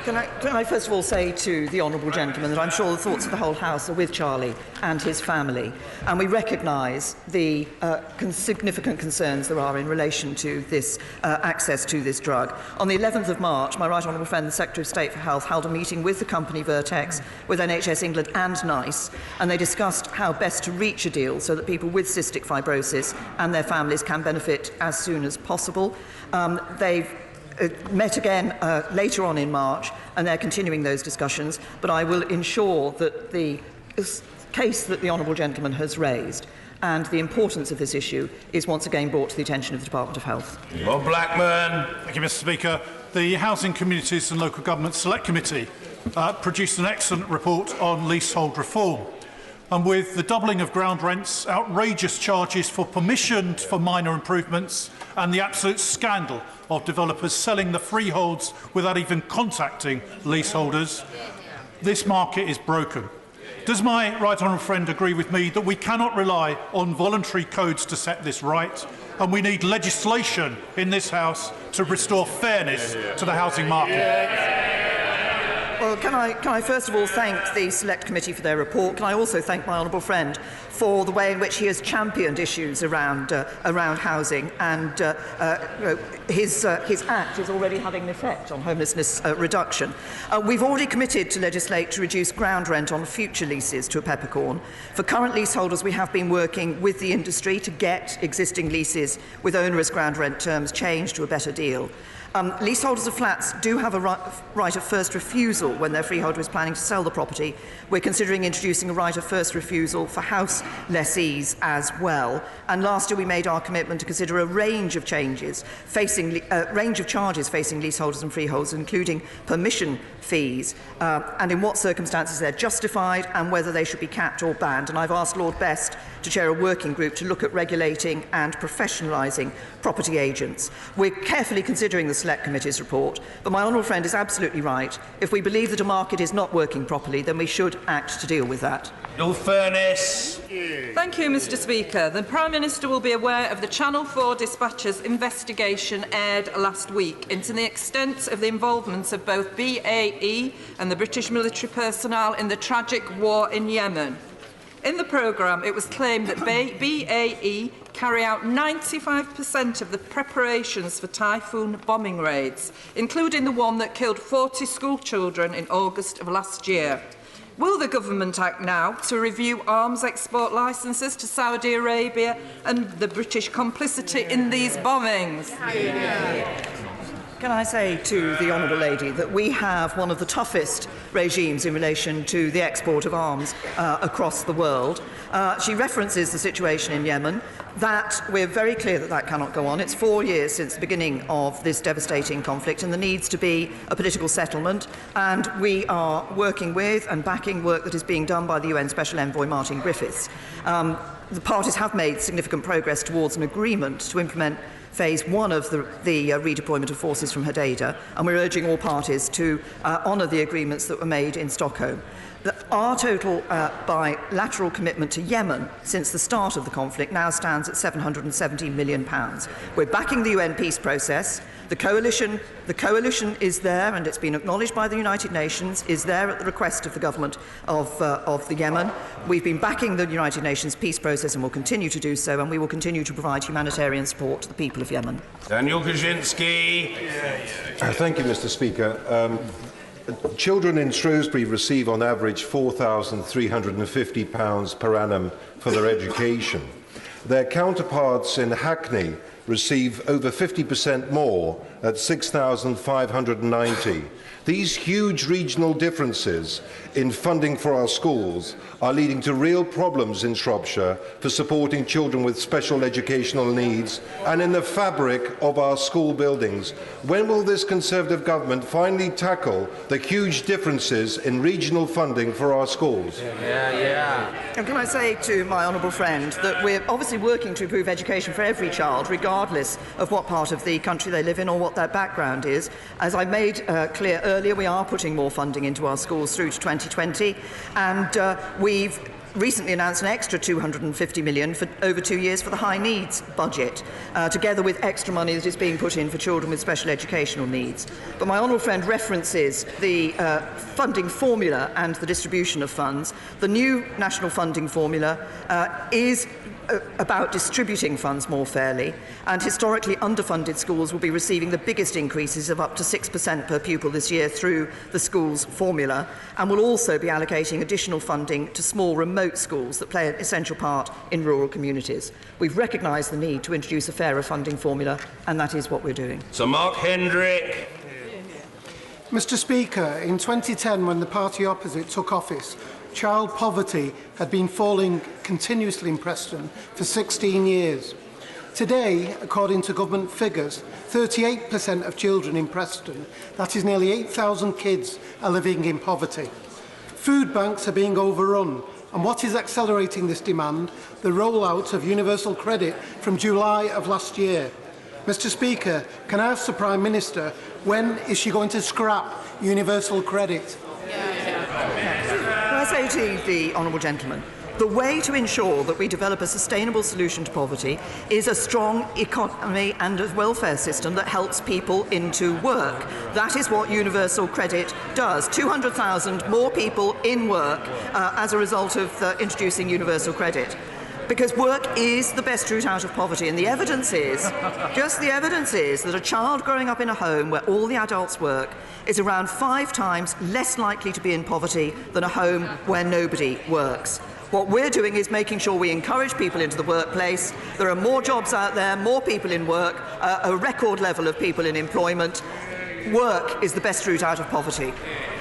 Can I first of all say to the honourable gentleman that I'm sure the thoughts of the whole House are with Charlie and his family, and we recognise the significant concerns there are in relation to this access to this drug. On the 11th of March, my right honourable friend, the Secretary of State for Health, held a meeting with the company Vertex, with NHS England and NICE, and they discussed how best to reach a deal so that people with cystic fibrosis and their families can benefit as soon as possible. They've met again later on in March, and they're continuing those discussions, but I will ensure that the case that the honourable gentleman has raised and the importance of this issue is once again brought to the attention of the Department of Health. Bob Blackman. Thank you, Mr. Speaker. The Housing, Communities and Local Government Select Committee produced an excellent report on leasehold reform. And with the doubling of ground rents, outrageous charges for permission for minor improvements, and the absolute scandal of developers selling the freeholds without even contacting leaseholders, this market is broken. Does my right honourable friend agree with me that we cannot rely on voluntary codes to set this right, and we need legislation in this House to restore fairness to the housing market? Well, can I first of all thank the Select Committee for their report? Can I also thank my honourable friend for the way in which he has championed issues around housing, and his act is already having an effect on homelessness reduction. We've already committed to legislate to reduce ground rent on future leases to a peppercorn. For current leaseholders, we have been working with the industry to get existing leases with onerous ground rent terms changed to a better deal. Leaseholders of flats do have a right of first refusal when their freeholder is planning to sell the property. We're considering introducing a right of first refusal for house lessees as well. And last year we made our commitment to consider a range of charges facing leaseholders and freeholders, including permission fees, and in what circumstances they're justified and whether they should be capped or banned. And I've asked Lord Best to chair a working group to look at regulating and professionalising property agents. We're carefully considering the Select Committee's report, but my honourable friend is absolutely right. If we believe that a market is not working properly, then we should act to deal with that. Furness. Thank you, Mr Speaker. The Prime Minister will be aware of the Channel 4 Dispatch's investigation aired last week into the extent of the involvement of both BAE and the British military personnel in the tragic war in Yemen. In the programme, it was claimed that BAE carry out 95% of the preparations for Typhoon bombing raids, including the one that killed 40 school children in August of last year. Will the government act now to review arms export licences to Saudi Arabia and the British complicity in these bombings? Can I say to the Honourable Lady that we have one of the toughest regimes in relation to the export of arms across the world. She references the situation in Yemen. That we're very clear that that cannot go on. It's 4 years since the beginning of this devastating conflict, and there needs to be a political settlement. And we are working with and backing work that is being done by the UN Special Envoy Martin Griffiths. The parties have made significant progress towards an agreement to implement Phase 1 of the redeployment of forces from Hodeida, and we're urging all parties to honour the agreements that were made in Stockholm. Our total bilateral commitment to Yemen since the start of the conflict now stands at £770 million. We're backing the UN peace process. The coalition is there, and it's been acknowledged by the United Nations, is there at the request of the government of the Yemen. We've been backing the United Nations peace process and will continue to do so, and we will continue to provide humanitarian support to the people of Yemen. Daniel Kaczynski. Thank you, Mr. Speaker. Children in Shrewsbury receive on average £4,350 per annum for their education. Their counterparts in Hackney receive over 50% more at £6,590. These huge regional differences in funding for our schools are leading to real problems in Shropshire for supporting children with special educational needs and in the fabric of our school buildings. When will this Conservative government finally tackle the huge differences in regional funding for our schools? And can I say to my honourable friend that we're obviously working to improve education for every child, regardless of what part of the country they live in or what their background is. As I made clear earlier, we are putting more funding into our schools through to 2020, and we've recently announced an extra £250 million for over 2 years for the high needs budget, together with extra money that is being put in for children with special educational needs. But my honourable friend references the funding formula and the distribution of funds. The new national funding formula is about distributing funds more fairly, and historically underfunded schools will be receiving the biggest increases of up to 6% per pupil this year through the schools formula, and will also be allocating additional funding to small remote schools that play an essential part in rural communities. We've recognised the need to introduce a fairer funding formula, and that is what we're doing. Sir Mark Hendrick. Mr. Speaker, in 2010, when the party opposite took office, child poverty had been falling continuously in Preston for 16 years. Today, according to government figures, 38% of children in Preston, that is nearly 8,000 kids, are living in poverty. Food banks are being overrun, and what is accelerating this demand? The rollout of universal credit from July of last year. Mr. Speaker, can I ask the Prime Minister, when is she going to scrap universal credit? Can I say to the honourable gentleman, the way to ensure that we develop a sustainable solution to poverty is a strong economy and a welfare system that helps people into work. That is what universal credit does. 200,000 more people in work as a result of introducing universal credit. Because work is the best route out of poverty, and the evidence is, just the evidence is, that a child growing up in a home where all the adults work is around 5 times less likely to be in poverty than a home where nobody works. What we're doing is making sure we encourage people into the workplace. There are more jobs out there, more people in work, a record level of people in employment. Work is the best route out of poverty.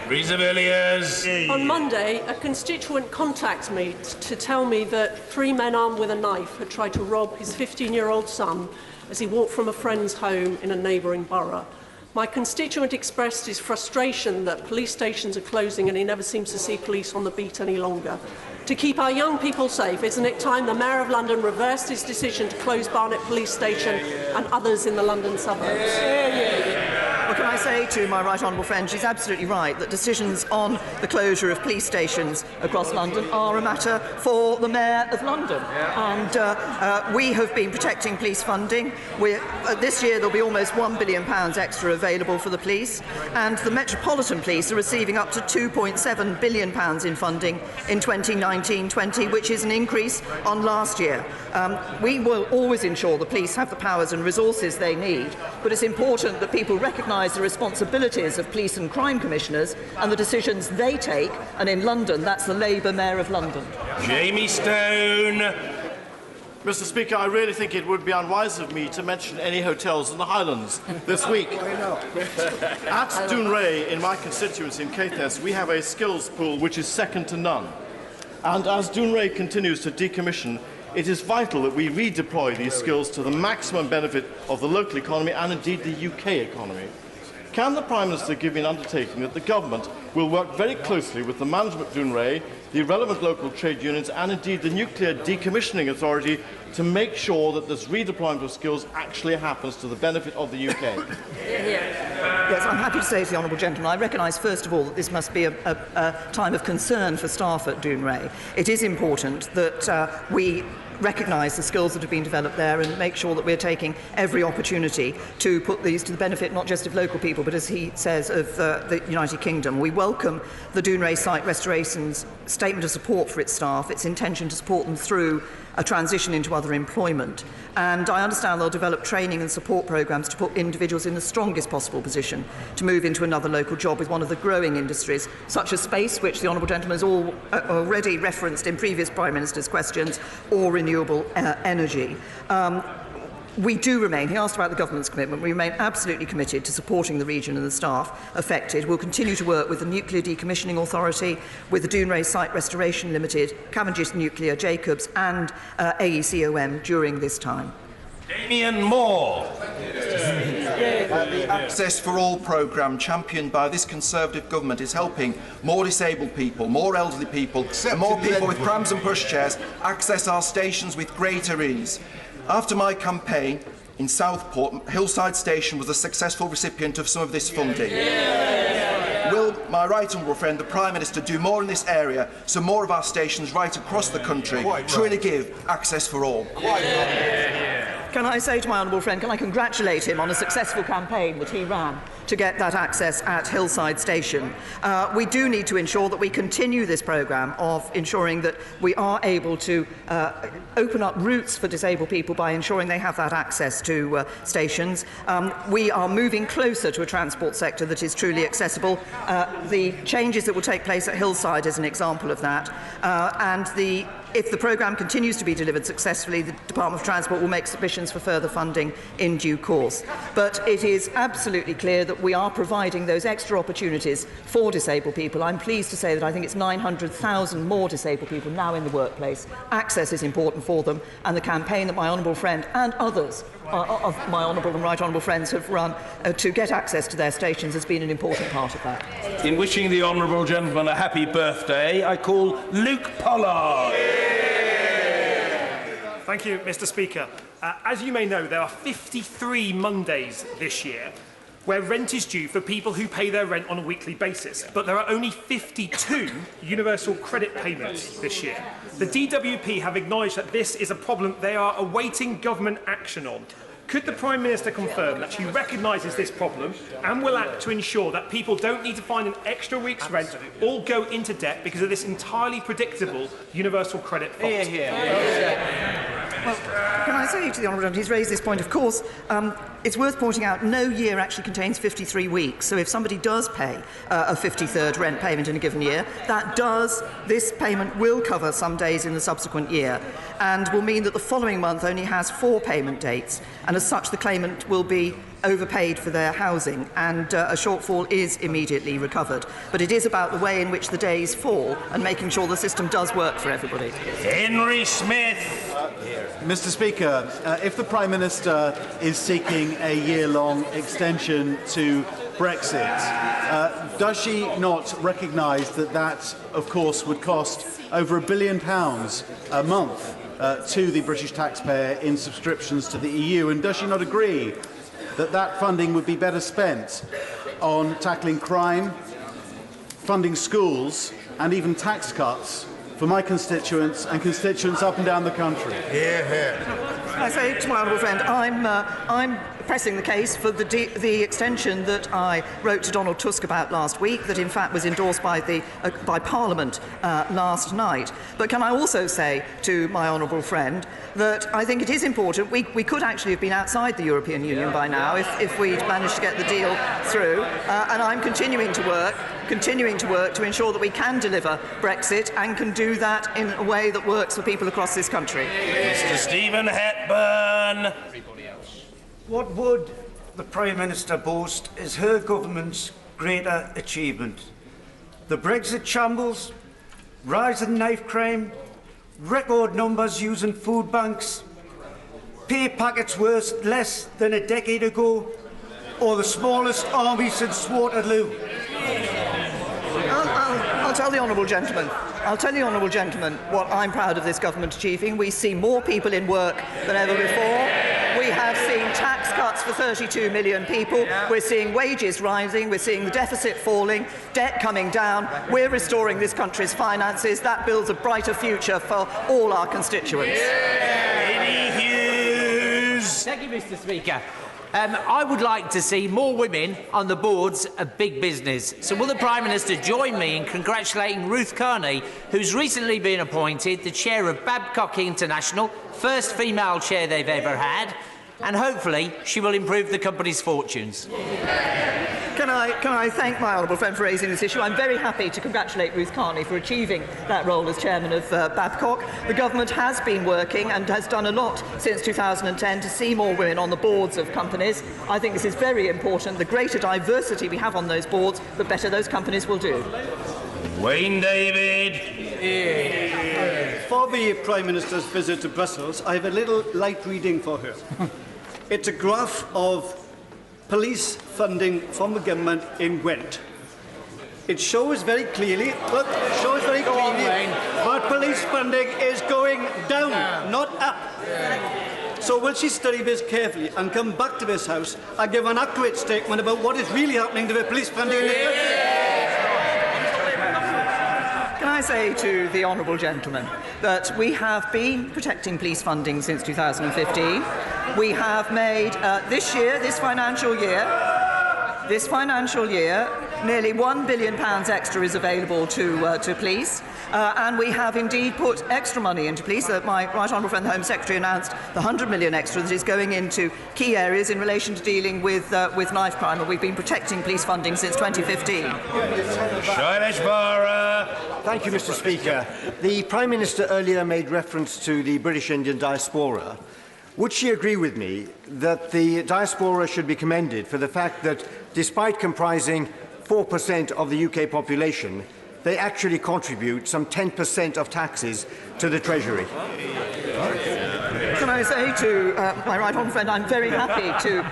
Theresa May. On Monday, a constituent contacted me to tell me that 3 men armed with a knife had tried to rob his 15-year-old son as he walked from a friend's home in a neighbouring borough. My constituent expressed his frustration that police stations are closing and he never seems to see police on the beat any longer. To keep our young people safe, isn't it time the Mayor of London reversed his decision to close Barnet Police Station and others in the London suburbs? Well, can I say to my right honourable friend, she's absolutely right that decisions on the closure of police stations across London are a matter for the Mayor of London. And we have been protecting police funding. This year there'll be almost £1 billion extra available for the police, and the Metropolitan Police are receiving up to £2.7 billion in funding in 2019-20, which is an increase on last year. We will always ensure the police have the powers and resources they need, but it's important that people recognise the responsibilities of police and crime commissioners and the decisions they take, and in London that's the Labour Mayor of London. Jamie Stone. Mr. Speaker, I really think it would be unwise of me to mention any hotels in the Highlands this week. At Dounreay, in my constituency in Caithness, we have a skills pool which is second to none. And as Dounreay continues to decommission, it is vital that we redeploy these skills to the maximum benefit of the local economy and indeed the UK economy. Can the Prime Minister give me an undertaking that the Government will work very closely with the management of Dounreay, the relevant local trade unions and indeed the Nuclear Decommissioning Authority to make sure that this redeployment of skills actually happens to the benefit of the UK? Yes, I'm happy to say to the honourable gentleman, I recognise first of all that this must be a time of concern for staff at Dounreay. It is important that we recognise the skills that have been developed there and make sure that we're taking every opportunity to put these to the benefit not just of local people but, as he says, of the United Kingdom. We welcome the Dounreay site restoration's statement of support for its staff, its intention to support them through a transition into other employment. And I understand they'll develop training and support programmes to put individuals in the strongest possible position to move into another local job with one of the growing industries, such as space, which the honourable gentleman has already referenced in previous Prime Minister's questions, or renewable energy. We do remain, he asked about the Government's commitment, we remain absolutely committed to supporting the region and the staff affected. We'll continue to work with the Nuclear Decommissioning Authority, with the Dounreay Site Restoration Limited, Cavendish Nuclear, Jacobs and AECOM during this time. Damien Moore. The Access for All programme championed by this Conservative government is helping more disabled people, more elderly people and more people with prams and pushchairs access our stations with greater ease. After my campaign in Southport, Hillside Station was a successful recipient of some of this funding. Will my right honourable friend, the Prime Minister, do more in this area so more of our stations right across the country truly give access for all? Can I say to my honourable friend, can I congratulate him on a successful campaign that he ran to get that access at Hillside Station? We do need to ensure that we continue this programme of ensuring that we are able to open up routes for disabled people by ensuring they have that access to stations. We are moving closer to a transport sector that is truly accessible. The changes that will take place at Hillside is an example of that. If the programme continues to be delivered successfully, the Department of Transport will make submissions for further funding in due course. But it is absolutely clear that we are providing those extra opportunities for disabled people. I'm pleased to say that I think it's 900,000 more disabled people now in the workplace. Access is important for them, and the campaign that my honourable friend and others of my honourable and right honourable friends have run to get access to their stations has been an important part of that. In wishing the honourable gentleman a happy birthday, I call Luke Pollard. Thank you, Mr. Speaker. As you may know, there are 53 Mondays this year where rent is due for people who pay their rent on a weekly basis, but there are only 52 universal credit payments this year. The DWP have acknowledged that this is a problem they are awaiting government action on. Could the Prime Minister confirm that she recognises this problem and will act to ensure that people don't need to find an extra week's rent or go into debt because of this entirely predictable universal credit fault? Well, can I say to the honourable gentleman, he's raised this point, of course, it's worth pointing out no year actually contains 53 weeks. So if somebody does pay a 53rd rent payment in a given year, this payment will cover some days in the subsequent year and will mean that the following month only has 4 payment dates, and as such the claimant will be overpaid for their housing and a shortfall is immediately recovered. But it is about the way in which the days fall and making sure the system does work for everybody. Henry Smith. Mr. Speaker, if the Prime Minister is seeking a year-long extension to Brexit, does she not recognise that that, of course, would cost over £1 billion a month to the British taxpayer in subscriptions to the EU? And does she not agree that that funding would be better spent on tackling crime, funding schools, and even tax cuts for my constituents and constituents up and down the country. I say to my honourable friend, I'm pressing the case for the extension that I wrote to Donald Tusk about last week, that in fact was endorsed by Parliament last night. But can I also say to my honourable friend that I think it is important, we could actually have been outside the European Union by now if we'd managed to get the deal through, and I'm continuing to work to ensure that we can deliver Brexit and can do that in a way that works for people across this country. Mr. Stephen Hepburn. What would the Prime Minister boast is her government's greater achievement? The Brexit shambles, rise in knife crime, record numbers using food banks, pay packets worth less than a decade ago, or the smallest army since Waterloo? I'll tell the honourable gentleman. I'll tell the honourable gentleman what I'm proud of this government achieving. We see more people in work than ever before. We have seen tax cuts for 32 million people. We're seeing wages rising. We're seeing the deficit falling, debt coming down. We're restoring this country's finances. That builds a brighter future for all our constituents. Thank you, Mr. Speaker. I would like to see more women on the boards of big business. So will the Prime Minister join me in congratulating Ruth Kearney, who's recently been appointed the chair of Babcock International, first female chair they've ever had, and hopefully she will improve the company's fortunes. Can I thank my honourable friend for raising this issue? I'm very happy to congratulate Ruth Kearney for achieving that role as chairman of Babcock. The government has been working and has done a lot since 2010 to see more women on the boards of companies. I think this is very important. The greater diversity we have on those boards, the better those companies will do. Wayne David. For the Prime Minister's visit to Brussels, I have a little light reading for her. It's a graph of police funding from the government in Gwent. It shows very clearly, that police funding is going down, not up. So will she study this carefully and come back to this House and give an accurate statement about what is really happening to the police funding in this country? Can I say to the honourable gentleman that we have been protecting police funding since 2015. We have made this financial year, nearly £1 billion extra is available to police, and we have indeed put extra money into police. My right honourable friend, the Home Secretary, announced the £100 million extra that is going into key areas in relation to dealing with knife crime, and we've been protecting police funding since 2015. Shailesh Bara. Thank you, Mr. Speaker. The Prime Minister earlier made reference to the British Indian diaspora. Would she agree with me that the diaspora should be commended for the fact that, despite comprising 4% of the UK population, they actually contribute some 10% of taxes to the Treasury? Can I say to my right honourable friend, I'm very happy to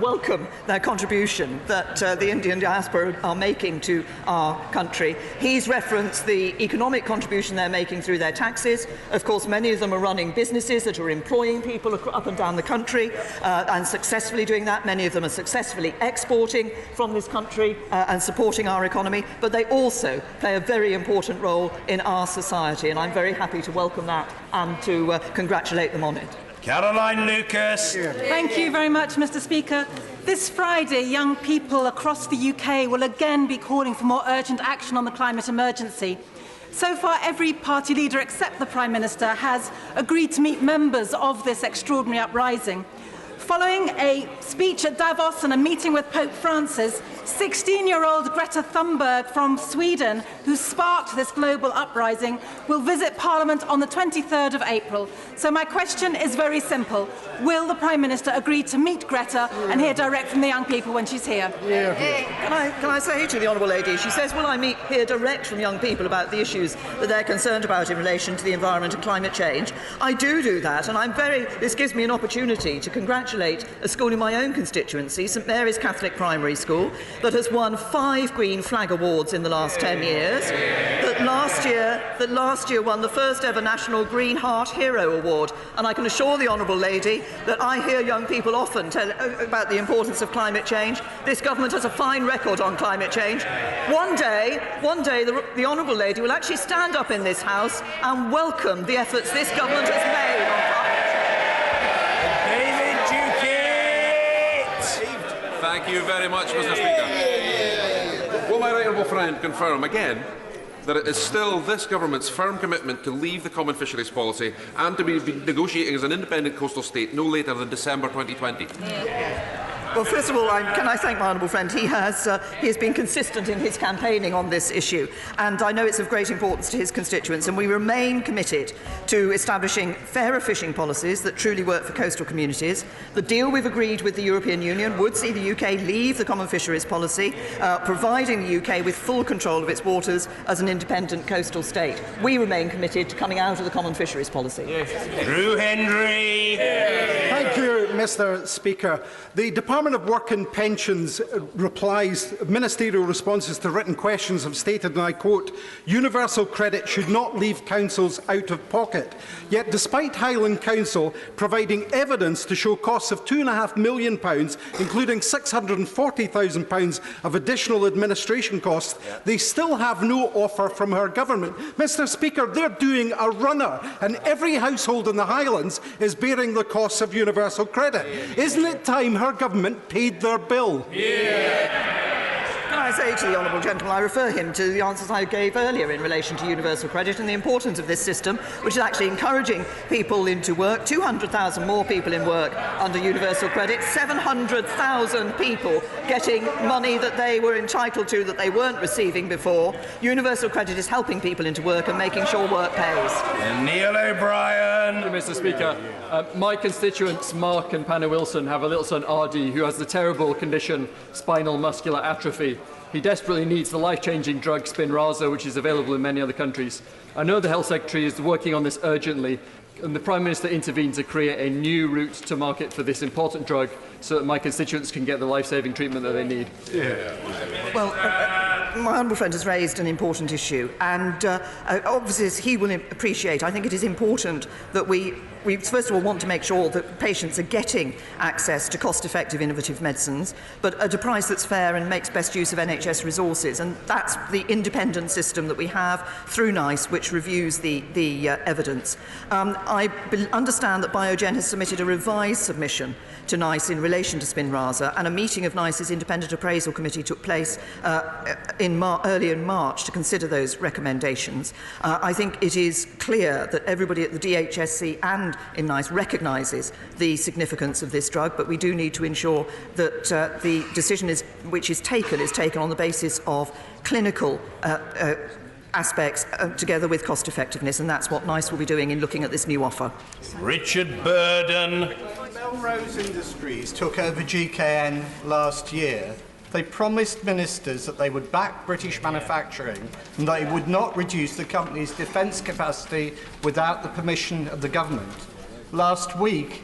welcome their contribution that the Indian diaspora are making to our country. He's referenced the economic contribution they're making through their taxes. Of course, many of them are running businesses that are employing people up and down the country and successfully doing that. Many of them are successfully exporting from this country and supporting our economy, but they also play a very important role in our society, and I'm very happy to welcome that and to congratulate them on it. Caroline Lucas. Thank you very much, Mr. Speaker. This Friday, young people across the UK will again be calling for more urgent action on the climate emergency. So far, every party leader except the Prime Minister has agreed to meet members of this extraordinary uprising. Following a speech at Davos and a meeting with Pope Francis, 16-year-old Greta Thunberg from Sweden, who sparked this global uprising, will visit Parliament on the 23rd of April. So my question is very simple. Will the Prime Minister agree to meet Greta and hear direct from the young people when she's here? Can I say to the honourable lady, she says, will I hear direct from young people about the issues that they're concerned about in relation to the environment and climate change? I do that, and this gives me an opportunity to congratulate a school in my own constituency, St Mary's Catholic Primary School, that has won 5 Green Flag Awards in the last 10 years, that that last year won the first ever National Green Heart Hero Award. And I can assure the Honourable Lady that I hear young people often tell about the importance of climate change. This government has a fine record on climate change. One day, the Honourable Lady will actually stand up in this House and welcome the efforts this government has made on climate change. Thank you very much, Mr. Speaker. Will my right honourable friend confirm again that it is still this government's firm commitment to leave the common fisheries policy and to be negotiating as an independent coastal state no later than December 2020? Well, first of all, can I thank my honourable friend? He has been consistent in his campaigning on this issue, and I know it's of great importance to his constituents, and we remain committed to establishing fairer fishing policies that truly work for coastal communities. The deal we've agreed with the European Union would see the UK leave the common fisheries policy, providing the UK with full control of its waters as an independent coastal state. We remain committed to coming out of the common fisheries policy. Drew Hendry. Thank you, Mr. Speaker. The Department of Work and Pensions ministerial responses to written questions have stated, and I quote, "Universal credit should not leave councils out of pocket." Yet, despite Highland Council providing evidence to show costs of £2.5 million, including £640,000 of additional administration costs, they still have no offer from her government. Mr. Speaker, they're doing a runner, and every household in the Highlands is bearing the costs of universal credit. Isn't it time her government paid their bill? Can I say to the honourable gentleman, I refer him to the answers I gave earlier in relation to universal credit and the importance of this system, which is actually encouraging people into work. 200,000 more people in work under universal credit, 700,000 people getting money that they were entitled to that they weren't receiving before. Universal credit is helping people into work and making sure work pays. Neil O'Brien. Thank you, Mr. Speaker. My constituents, Mark and Panna Wilson, have a little son, Ardy, who has the terrible condition spinal muscular atrophy. He desperately needs the life-changing drug Spinraza, which is available in many other countries. I know the Health Secretary is working on this urgently, and the Prime Minister intervened to create a new route to market for this important drug so that my constituents can get the life-saving treatment that they need. Well, my honourable friend has raised an important issue, and obviously, as he will appreciate, I think it is important that we first of all want to make sure that patients are getting access to cost-effective, innovative medicines, but at a price that's fair and makes best use of NHS resources. And that's the independent system that we have through NICE, which reviews the evidence. I understand that Biogen has submitted a revised submission to NICE in relation to Spinraza, and a meeting of NICE's Independent Appraisal Committee took place early in March to consider those recommendations. I think it is clear that everybody at the DHSC and in NICE recognises the significance of this drug, but we do need to ensure that the decision which is taken on the basis of clinical aspects together with cost effectiveness, and that's what NICE will be doing in looking at this new offer. Richard Burden. Melrose Industries took over GKN last year. They promised ministers that they would back British manufacturing and they would not reduce the company's defence capacity without the permission of the government. Last week,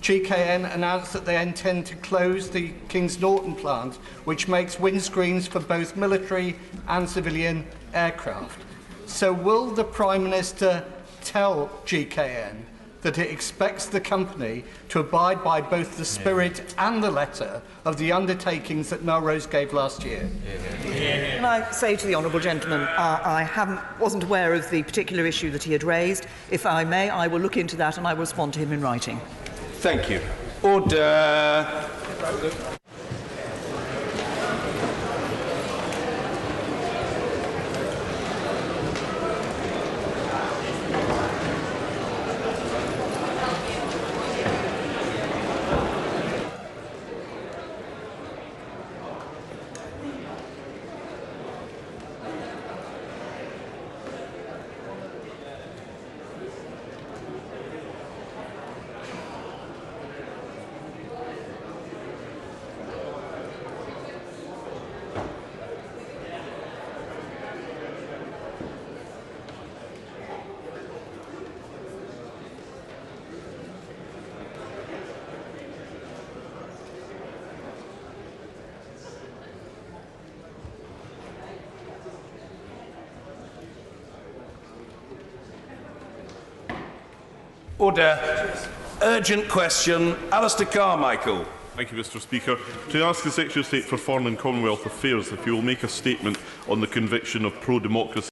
GKN announced that they intend to close the Kings Norton plant, which makes windscreens for both military and civilian aircraft. So will the Prime Minister tell GKN that it expects the company to abide by both the spirit and the letter of the undertakings that Melrose gave last year? Can I say to the honourable gentleman, I wasn't aware of the particular issue that he had raised. If I may, I will look into that and I will respond to him in writing. Thank you. Order. Order. Urgent question. Alistair Carmichael. Thank you, Mr. Speaker. To ask the Secretary of State for Foreign and Commonwealth Affairs if he will make a statement on the conviction of pro-democracy